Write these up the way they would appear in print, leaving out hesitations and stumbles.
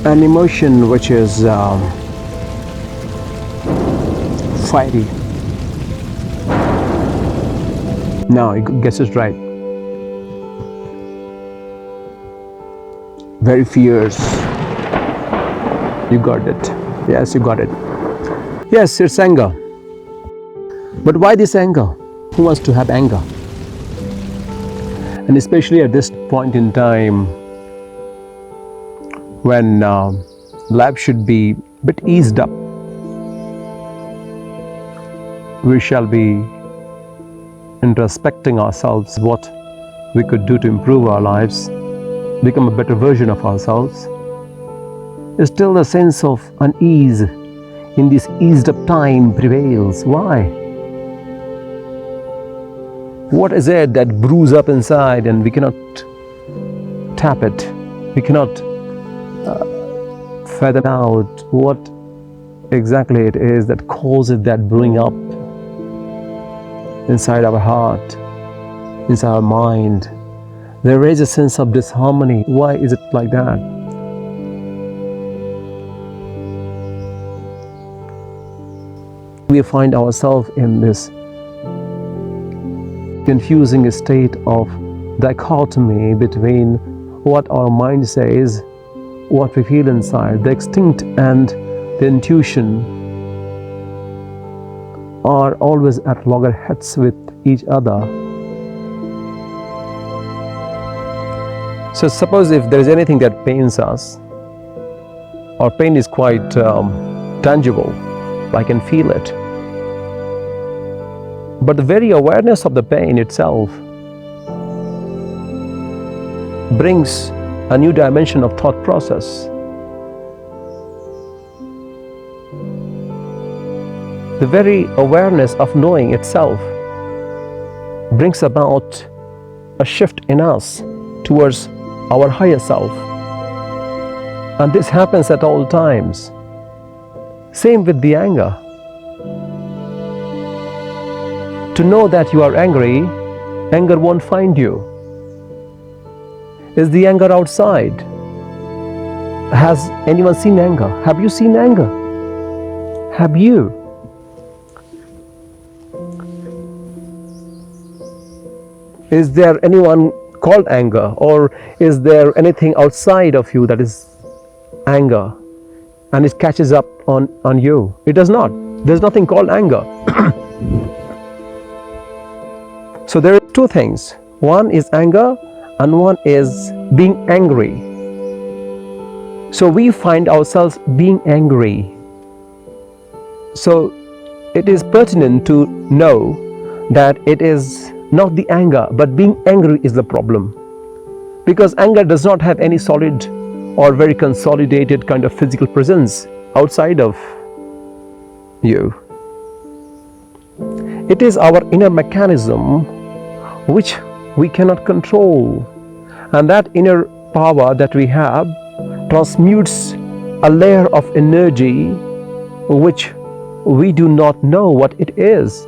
an emotion which is fiery. No, you guess it right. Very fierce. You got it. Yes, you got it. Yes, it's anger. But why this anger? Who wants to have anger? And especially at this point in time when life should be a bit eased up, we shall be introspecting ourselves, what we could do to improve our lives, become a better version of ourselves. Still the sense of unease in this eased up time prevails. Why? What is it that brews up inside and we cannot tap it? We cannot fathom out what exactly it is that causes that brewing up inside our heart, inside our mind. There is a sense of disharmony. Why is it like that? We find ourselves in this confusing state of dichotomy between what our mind says, what we feel inside. The instinct and the intuition are always at loggerheads with each other. So suppose if there is anything that pains us, our pain is quite tangible, I can feel it. But the very awareness of the pain itself brings a new dimension of thought process. The very awareness of knowing itself brings about a shift in us towards our higher self. And this happens at all times. Same with the anger. To know that you are angry, anger won't find you. Is the anger outside? Has anyone seen anger? Have you seen anger? Have you? Is there anyone called anger, or is there anything outside of you that is anger and it catches up on you? It does not. There's nothing called anger. So there are two things. One is anger and one is being angry. So we find ourselves being angry. So it is pertinent to know that it is not the anger, but being angry is the problem. Because anger does not have any solid or very consolidated kind of physical presence outside of you. It is our inner mechanism which we cannot control. And that inner power that we have transmutes a layer of energy which we do not know what it is.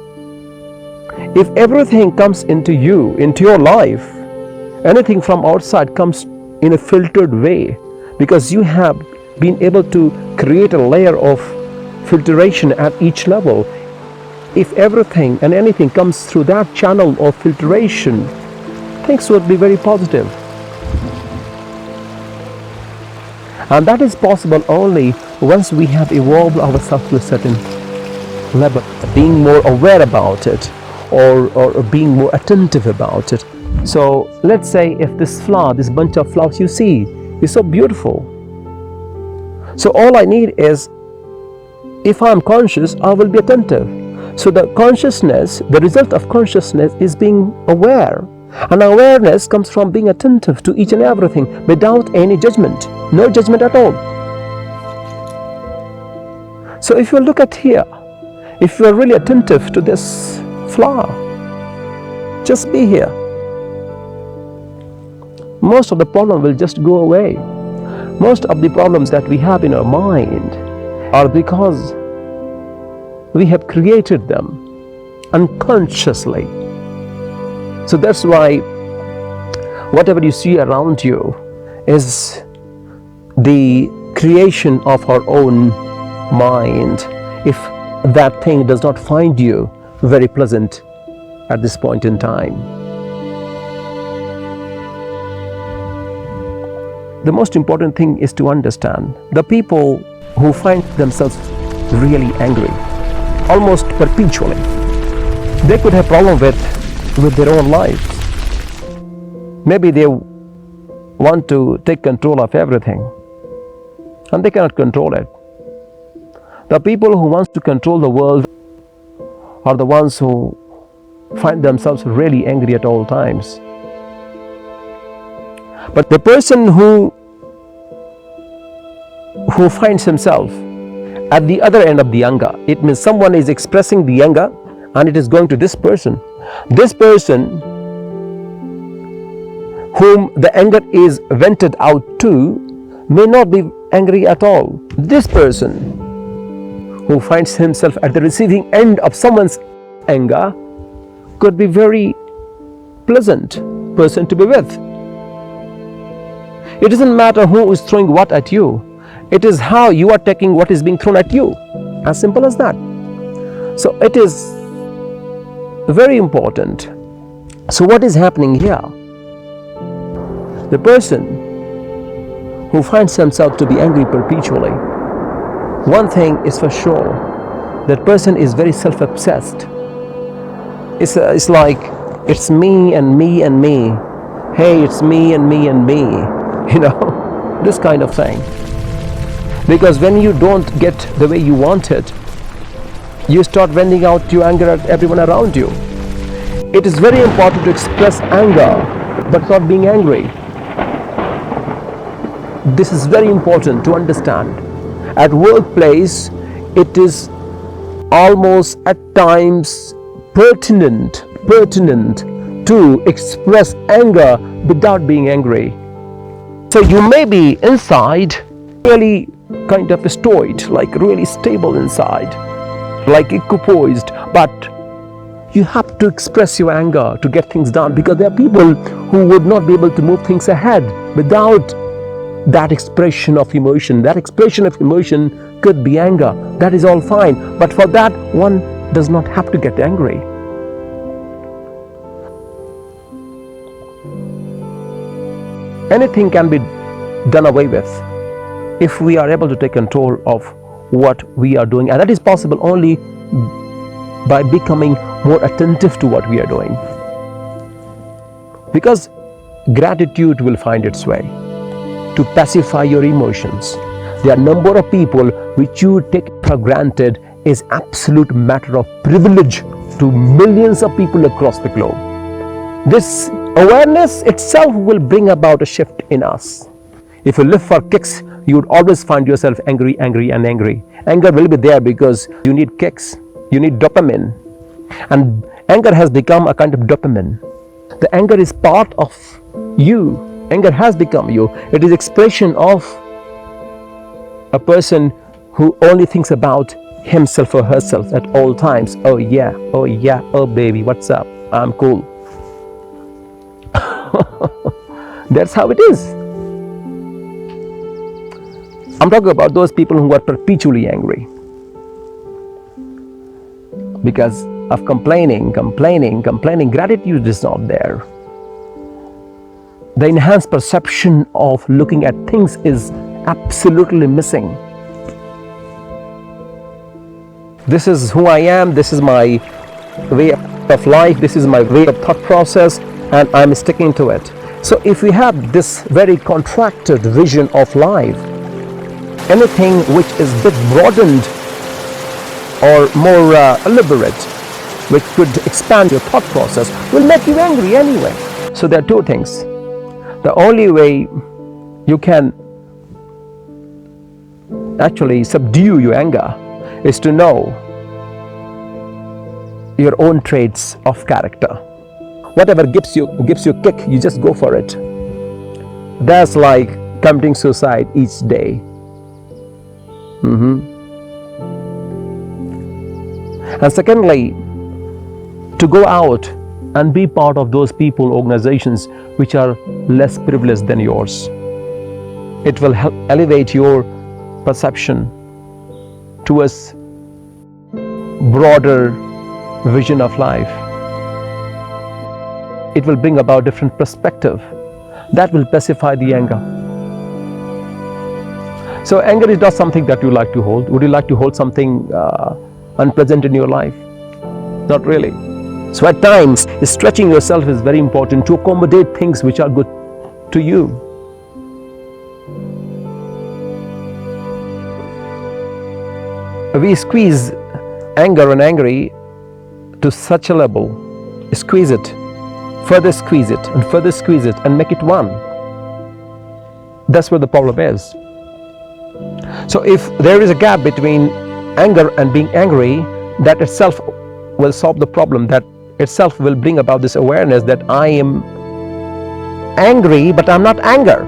If everything comes into you, into your life, anything from outside comes in a filtered way, because you have been able to create a layer of filtration at each level. If everything and anything comes through that channel of filtration, things would be very positive. And that is possible only once we have evolved ourselves to a certain level, being more aware about it, or being more attentive about it. So let's say if this flower, this bunch of flowers you see is so beautiful. So all I need is, if I am conscious, I will be attentive. So the consciousness, the result of consciousness is being aware. And awareness comes from being attentive to each and everything without any judgment. No judgment at all. So if you look at here, if you are really attentive to this flower, just be here. Most of the problem will just go away. Most of the problems that we have in our mind are because we have created them unconsciously. So that's why whatever you see around you is the creation of our own mind if that thing does not find you very pleasant at this point in time. The most important thing is to understand the people who find themselves really angry, almost perpetually, they could have problem with their own lives. Maybe they want to take control of everything and they cannot control it. The people who want to control the world are the ones who find themselves really angry at all times. But the person who finds himself at the other end of the anger, it means someone is expressing the anger and it is going to this person. This person whom the anger is vented out to may not be angry at all. This person who finds himself at the receiving end of someone's anger could be very pleasant person to be with. It doesn't matter who is throwing what at you. It is how you are taking what is being thrown at you. As simple as that. So it is very important. So what is happening here? The person who finds himself to be angry perpetually, one thing is for sure, that person is very self-obsessed. It's like, it's me and me and me. Hey, it's me and me and me. You know, this kind of thing. Because when you don't get the way you want it, you start venting out your anger at everyone around you. It is very important to express anger, but not being angry. This is very important to understand. At workplace, it is almost at times pertinent to express anger without being angry. So you may be inside really kind of stoic, like really stable inside, like equipoised, but you have to express your anger to get things done, because there are people who would not be able to move things ahead without that expression of emotion. That expression of emotion could be anger. That is all fine, but for that one does not have to get angry. Anything can be done away with if we are able to take control of what we are doing, and that is possible only by becoming more attentive to what we are doing, because gratitude will find its way to pacify your emotions. There are a number of people which you take for granted is absolute matter of privilege to millions of people across the globe. This awareness itself will bring about a shift in us. If you live for kicks, you would always find yourself angry. Anger will be there because you need kicks, you need dopamine, and anger has become a kind of dopamine. The anger is part of you. Anger has become you. It is expression of a person who only thinks about himself or herself at all times. Oh yeah, oh baby, what's up? I'm cool. That's how it is. I'm talking about those people who are perpetually angry because of complaining. Gratitude is not there. The enhanced perception of looking at things is absolutely missing. This is who I am, this is my way of life, this is my way of thought process, and I'm sticking to it. So if we have this very contracted vision of life, anything which is a bit broadened or more elaborate, which could expand your thought process, will make you angry anyway. So there are two things. The only way you can actually subdue your anger is to know your own traits of character. Whatever gives you a kick, you just go for it. That's like committing suicide each day. And secondly, to go out and be part of those people, organizations which are less privileged than yours. It will help elevate your perception, towards broader vision of life. It will bring about different perspective that will pacify the anger. So anger is not something that you like to hold. Would you like to hold something unpleasant in your life? Not really. So at times, stretching yourself is very important to accommodate things which are good to you. We squeeze anger and angry to such a level, squeeze it, further squeeze it, and further squeeze it, and make it one. That's where the problem is. So if there is a gap between anger and being angry, that itself will solve the problem. That itself will bring about this awareness that I am angry, but I'm not anger.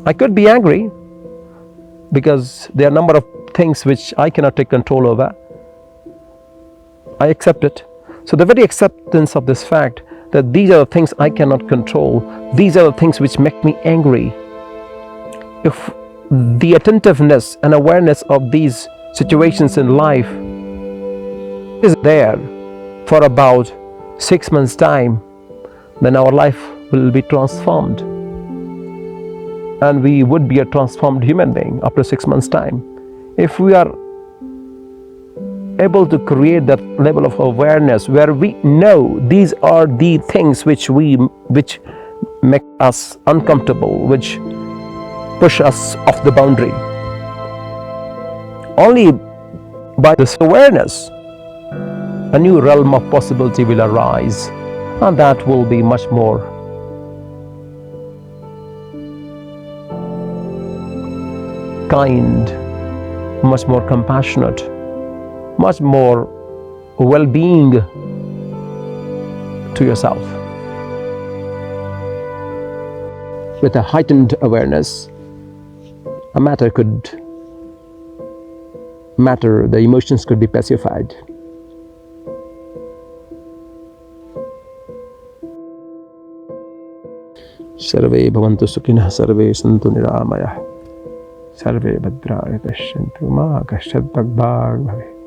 I could be angry because there are a number of things which I cannot take control over. I accept it. So the very acceptance of this fact that these are the things I cannot control, these are the things which make me angry. If the attentiveness and awareness of these situations in life is there for about 6 months' time, then our life will be transformed. And we would be a transformed human being after 6 months' time. If we are able to create that level of awareness where we know these are the things which make us uncomfortable, which push us off the boundary. Only by this awareness, a new realm of possibility will arise, and that will be much more kind, much more compassionate, much more well-being to yourself. With a heightened awareness, the emotions could be pacified. Sarve bhavantu sukhinah, sarve santu niramayah, sarve bhadrani pashyantu ma kashyat bhag bhag bhave.